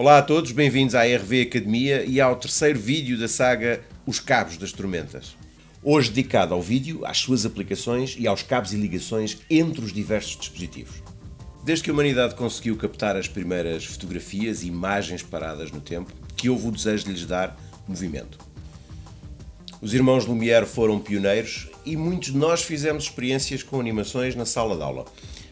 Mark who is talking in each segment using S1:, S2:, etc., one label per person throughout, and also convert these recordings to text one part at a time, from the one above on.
S1: Olá a todos, bem-vindos à RV Academia e ao terceiro vídeo da saga Os Cabos das Tormentas. Hoje dedicado ao vídeo, às suas aplicações e aos cabos e ligações entre os diversos dispositivos. Desde que a humanidade conseguiu captar as primeiras fotografias e imagens paradas no tempo, que houve o desejo de lhes dar movimento. Os irmãos Lumière foram pioneiros e muitos de nós fizemos experiências com animações na sala de aula,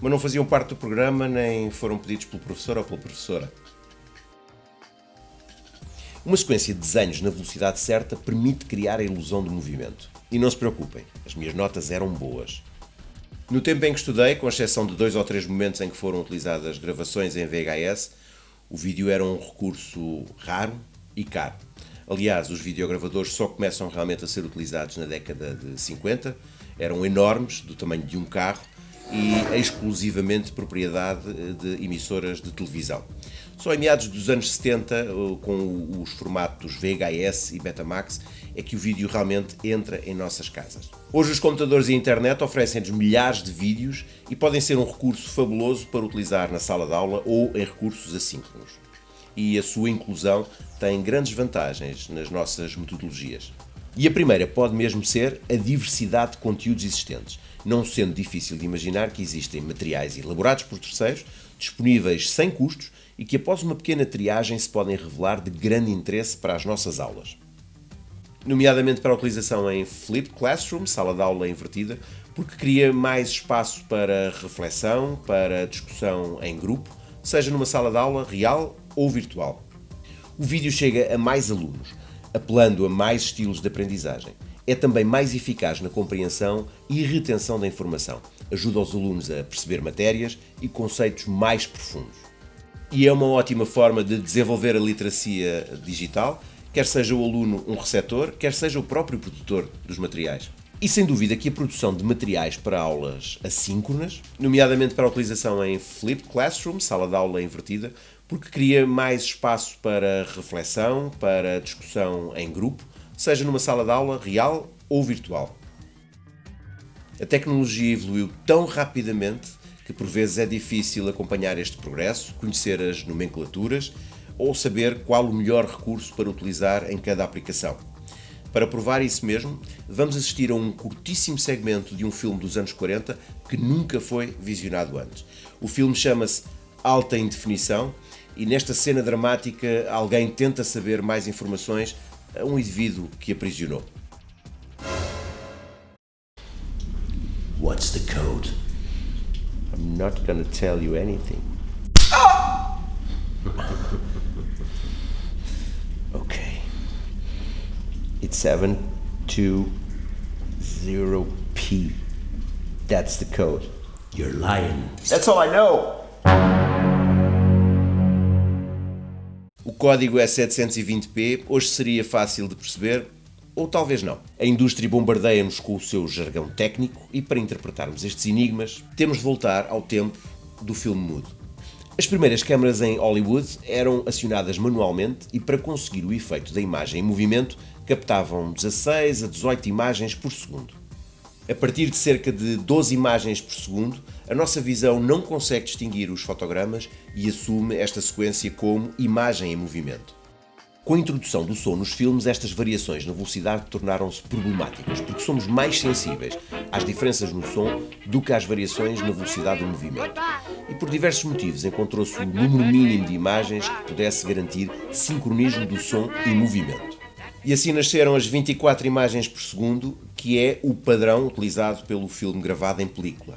S1: mas não faziam parte do programa nem foram pedidos pelo professor ou pela professora. Uma sequência de desenhos na velocidade certa permite criar a ilusão de movimento. E não se preocupem, as minhas notas eram boas. No tempo em que estudei, com exceção de 2 ou 3 momentos em que foram utilizadas gravações em VHS, o vídeo era um recurso raro e caro. Aliás, os videogravadores só começam realmente a ser utilizados na década de 50, eram enormes, do tamanho de um carro, e exclusivamente propriedade de emissoras de televisão. Só em meados dos anos 70, com os formatos VHS e Betamax, é que o vídeo realmente entra em nossas casas. Hoje os computadores e a internet oferecem-nos milhares de vídeos e podem ser um recurso fabuloso para utilizar na sala de aula ou em recursos assíncronos. E a sua inclusão tem grandes vantagens nas nossas metodologias. E a primeira pode mesmo ser a diversidade de conteúdos existentes, não sendo difícil de imaginar que existem materiais elaborados por terceiros, disponíveis sem custos e que após uma pequena triagem se podem revelar de grande interesse para as nossas aulas. Nomeadamente para a utilização em Flipped Classroom, sala de aula invertida, porque cria mais espaço para reflexão, para discussão em grupo, seja numa sala de aula real ou virtual. O vídeo chega a mais alunos, apelando a mais estilos de aprendizagem. É também mais eficaz na compreensão e retenção da informação. Ajuda os alunos a perceber matérias e conceitos mais profundos. E é uma ótima forma de desenvolver a literacia digital, quer seja o aluno um receptor, quer seja o próprio produtor dos materiais. E sem dúvida que a produção de materiais para aulas assíncronas, nomeadamente para a utilização em Flipped Classroom, sala de aula invertida, porque cria mais espaço para reflexão, para discussão em grupo, seja numa sala de aula real ou virtual. A tecnologia evoluiu tão rapidamente que por vezes é difícil acompanhar este progresso, conhecer as nomenclaturas ou saber qual o melhor recurso para utilizar em cada aplicação. Para provar isso mesmo, vamos assistir a um curtíssimo segmento de um filme dos anos 40 que nunca foi visionado antes. O filme chama-se Alta em Definição e nesta cena dramática alguém tenta saber mais informações a um indivíduo que aprisionou.
S2: What's the code?
S1: I'm not gonna tell you anything. Okay. It's 720P. That's the code.
S2: You're lying.
S1: That's all I know. O código é 720p, hoje seria fácil de perceber, ou talvez não. A indústria bombardeia-nos com o seu jargão técnico e para interpretarmos estes enigmas, temos de voltar ao tempo do filme mudo. As primeiras câmaras em Hollywood eram acionadas manualmente e para conseguir o efeito da imagem em movimento, captavam 16 a 18 imagens por segundo. A partir de cerca de 12 imagens por segundo, a nossa visão não consegue distinguir os fotogramas e assume esta sequência como imagem em movimento. Com a introdução do som nos filmes, estas variações na velocidade tornaram-se problemáticas, porque somos mais sensíveis às diferenças no som do que às variações na velocidade do movimento. E por diversos motivos encontrou-se um número mínimo de imagens que pudesse garantir sincronismo do som e movimento. E assim nasceram as 24 imagens por segundo, que é o padrão utilizado pelo filme gravado em película.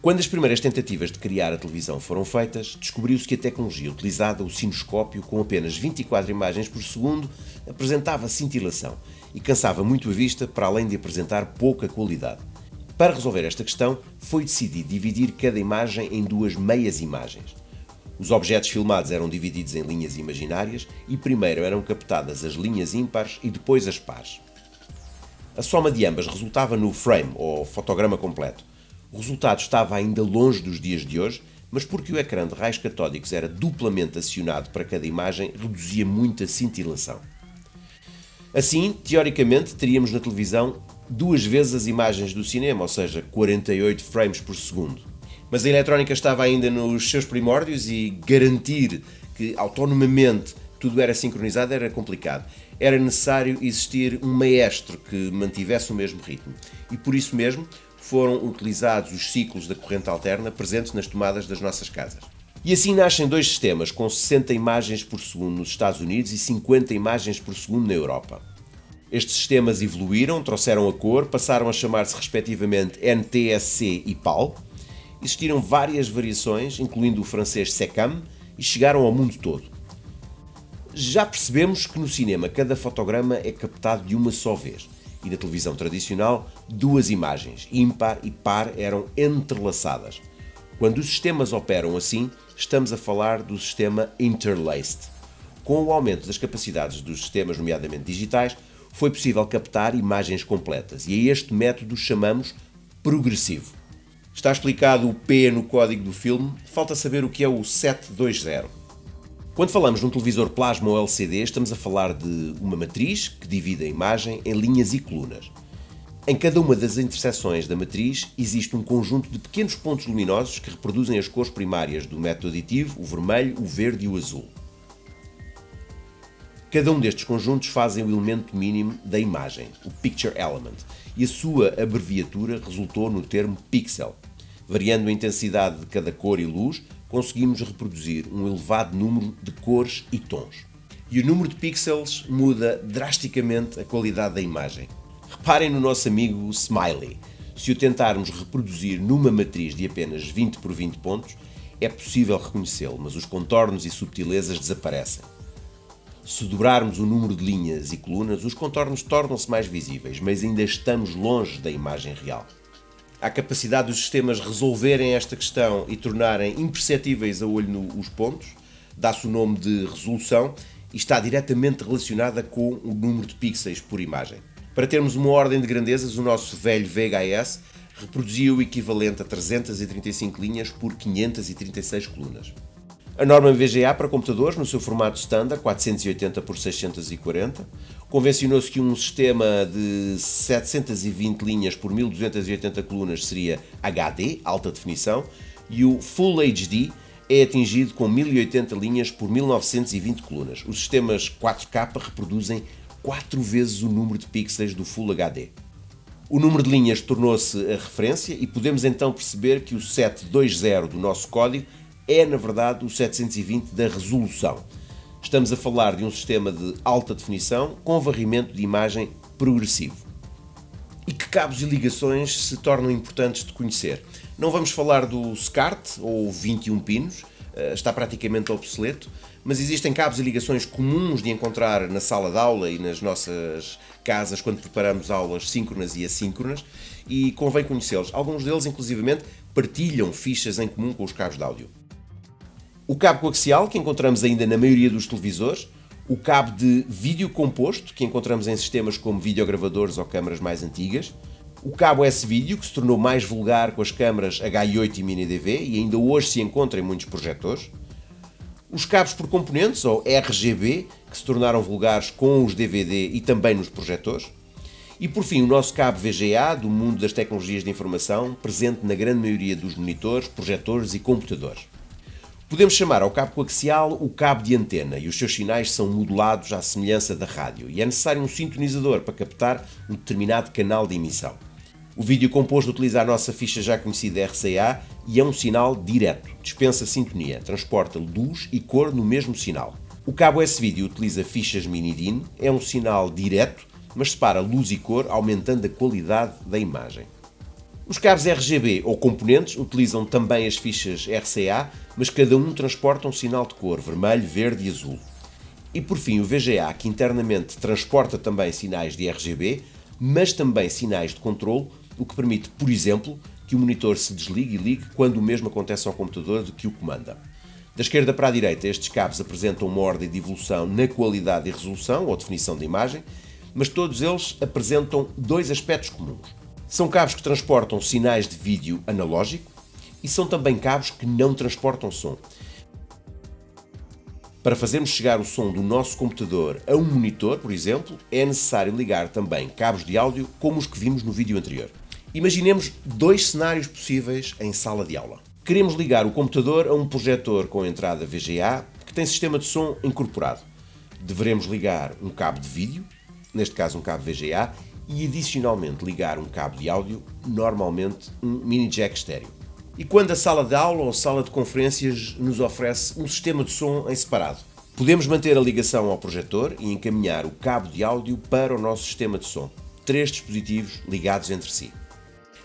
S1: Quando as primeiras tentativas de criar a televisão foram feitas, descobriu-se que a tecnologia utilizada, o cinescópio, com apenas 24 imagens por segundo, apresentava cintilação e cansava muito a vista, para além de apresentar pouca qualidade. Para resolver esta questão, foi decidido dividir cada imagem em 2 meias imagens. Os objetos filmados eram divididos em linhas imaginárias e primeiro eram captadas as linhas ímpares e depois as pares. A soma de ambas resultava no frame, ou fotograma completo. O resultado estava ainda longe dos dias de hoje, mas porque o ecrã de raios catódicos era duplamente acionado para cada imagem, reduzia muito a cintilação. Assim, teoricamente, teríamos na televisão 2 vezes as imagens do cinema, ou seja, 48 frames por segundo. Mas a eletrónica estava ainda nos seus primórdios e garantir que autonomamente tudo era sincronizado, era complicado. Era necessário existir um maestro que mantivesse o mesmo ritmo. E por isso mesmo foram utilizados os ciclos da corrente alterna presentes nas tomadas das nossas casas. E assim nascem dois sistemas com 60 imagens por segundo nos Estados Unidos e 50 imagens por segundo na Europa. Estes sistemas evoluíram, trouxeram a cor, passaram a chamar-se respectivamente NTSC e PAL. Existiram várias variações, incluindo o francês SECAM, e chegaram ao mundo todo. Já percebemos que no cinema cada fotograma é captado de uma só vez, e na televisão tradicional duas imagens, ímpar e par, eram entrelaçadas. Quando os sistemas operam assim, estamos a falar do sistema interlaced. Com o aumento das capacidades dos sistemas, nomeadamente digitais, foi possível captar imagens completas, e a este método chamamos progressivo. Está explicado o P no código do filme, falta saber o que é o 720. Quando falamos de um televisor plasma ou LCD, estamos a falar de uma matriz que divide a imagem em linhas e colunas. Em cada uma das interseções da matriz existe um conjunto de pequenos pontos luminosos que reproduzem as cores primárias do método aditivo, o vermelho, o verde e o azul. Cada um destes conjuntos fazem o elemento mínimo da imagem, o Picture Element, e a sua abreviatura resultou no termo pixel. Variando a intensidade de cada cor e luz, conseguimos reproduzir um elevado número de cores e tons. E o número de pixels muda drasticamente a qualidade da imagem. Reparem no nosso amigo Smiley. Se o tentarmos reproduzir numa matriz de apenas 20 por 20 pontos, é possível reconhecê-lo, mas os contornos e subtilezas desaparecem. Se dobrarmos o número de linhas e colunas, os contornos tornam-se mais visíveis, mas ainda estamos longe da imagem real. A capacidade dos sistemas resolverem esta questão e tornarem imperceptíveis a olho os pontos dá-se o nome de resolução e está diretamente relacionada com o número de pixels por imagem. Para termos uma ordem de grandezas, o nosso velho VHS reproduzia o equivalente a 335 linhas por 536 colunas. A norma VGA para computadores, no seu formato standard, 480 por 640, convencionou-se que um sistema de 720 linhas por 1280 colunas seria HD, alta definição, e o Full HD é atingido com 1080 linhas por 1920 colunas. Os sistemas 4K reproduzem 4 vezes o número de pixels do Full HD. O número de linhas tornou-se a referência e podemos então perceber que o 720 do nosso código é, na verdade, o 720 da resolução. Estamos a falar de um sistema de alta definição com varrimento de imagem progressivo. E que cabos e ligações se tornam importantes de conhecer? Não vamos falar do SCART, ou 21 pinos, está praticamente obsoleto, mas existem cabos e ligações comuns de encontrar na sala de aula e nas nossas casas quando preparamos aulas síncronas e assíncronas, e convém conhecê-los. Alguns deles, inclusivamente, partilham fichas em comum com os cabos de áudio. O cabo coaxial, que encontramos ainda na maioria dos televisores, o cabo de vídeo composto, que encontramos em sistemas como videogravadores ou câmaras mais antigas, o cabo S-Video, que se tornou mais vulgar com as câmaras H8 e Mini-DV e ainda hoje se encontra em muitos projetores, os cabos por componentes, ou RGB, que se tornaram vulgares com os DVD e também nos projetores, e por fim o nosso cabo VGA, do mundo das tecnologias de informação, presente na grande maioria dos monitores, projetores e computadores. Podemos chamar ao cabo coaxial o cabo de antena e os seus sinais são modulados à semelhança da rádio e é necessário um sintonizador para captar um determinado canal de emissão. O vídeo composto utiliza a nossa ficha já conhecida RCA e é um sinal direto, dispensa sintonia, transporta luz e cor no mesmo sinal. O cabo S-Video utiliza fichas mini-DIN, é um sinal direto, mas separa luz e cor, aumentando a qualidade da imagem. Os cabos RGB ou componentes utilizam também as fichas RCA, mas cada um transporta um sinal de cor, vermelho, verde e azul. E por fim o VGA, que internamente transporta também sinais de RGB, mas também sinais de controle, o que permite, por exemplo, que o monitor se desligue e ligue quando o mesmo acontece ao computador de que o comanda. Da esquerda para a direita, estes cabos apresentam uma ordem de evolução na qualidade e resolução ou definição da imagem, mas todos eles apresentam dois aspectos comuns. São cabos que transportam sinais de vídeo analógico e são também cabos que não transportam som. Para fazermos chegar o som do nosso computador a um monitor, por exemplo, é necessário ligar também cabos de áudio como os que vimos no vídeo anterior. Imaginemos dois cenários possíveis em sala de aula. Queremos ligar o computador a um projetor com entrada VGA que tem sistema de som incorporado. Deveremos ligar um cabo de vídeo, neste caso um cabo VGA, e adicionalmente ligar um cabo de áudio, normalmente um mini jack estéreo. E quando a sala de aula ou sala de conferências nos oferece um sistema de som em separado, podemos manter a ligação ao projetor e encaminhar o cabo de áudio para o nosso sistema de som. 3 dispositivos ligados entre si.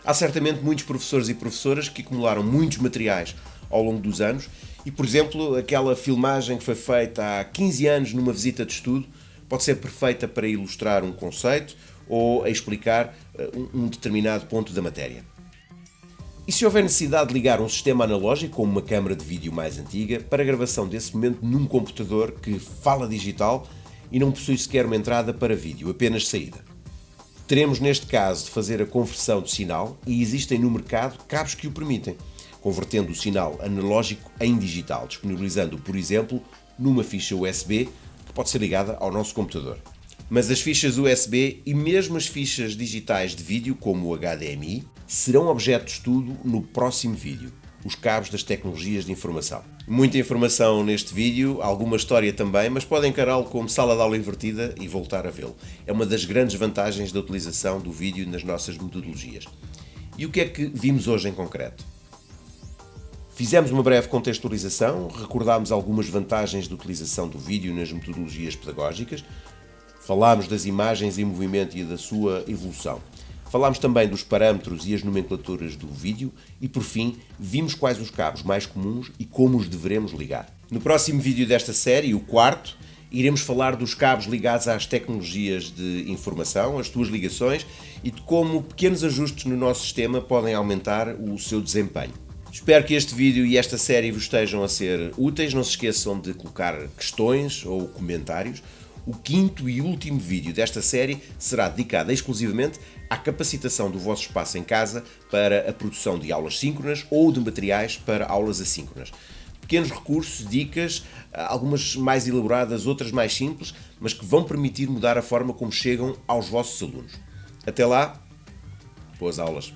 S1: Há certamente muitos professores e professoras que acumularam muitos materiais ao longo dos anos e, por exemplo, aquela filmagem que foi feita há 15 anos numa visita de estudo pode ser perfeita para ilustrar um conceito ou a explicar um determinado ponto da matéria. E se houver necessidade de ligar um sistema analógico, como uma câmara de vídeo mais antiga, para a gravação desse momento num computador que fala digital e não possui sequer uma entrada para vídeo, apenas saída? Teremos neste caso de fazer a conversão de sinal e existem no mercado cabos que o permitem, convertendo o sinal analógico em digital, disponibilizando-o, por exemplo, numa ficha USB que pode ser ligada ao nosso computador. Mas as fichas USB e mesmo as fichas digitais de vídeo, como o HDMI, serão objeto de estudo no próximo vídeo, os cabos das tecnologias de informação. Muita informação neste vídeo, alguma história também, mas podem encará-lo como sala de aula invertida e voltar a vê-lo. É uma das grandes vantagens da utilização do vídeo nas nossas metodologias. E o que é que vimos hoje em concreto? Fizemos uma breve contextualização, recordámos algumas vantagens da utilização do vídeo nas metodologias pedagógicas, falámos das imagens em movimento e da sua evolução. Falámos também dos parâmetros e as nomenclaturas do vídeo e, por fim, vimos quais os cabos mais comuns e como os devemos ligar. No próximo vídeo desta série, o quarto, iremos falar dos cabos ligados às tecnologias de informação, as suas ligações e de como pequenos ajustes no nosso sistema podem aumentar o seu desempenho. Espero que este vídeo e esta série vos estejam a ser úteis. Não se esqueçam de colocar questões ou comentários. O quinto e último vídeo desta série será dedicado exclusivamente à capacitação do vosso espaço em casa para a produção de aulas síncronas ou de materiais para aulas assíncronas. Pequenos recursos, dicas, algumas mais elaboradas, outras mais simples, mas que vão permitir mudar a forma como chegam aos vossos alunos. Até lá, boas aulas!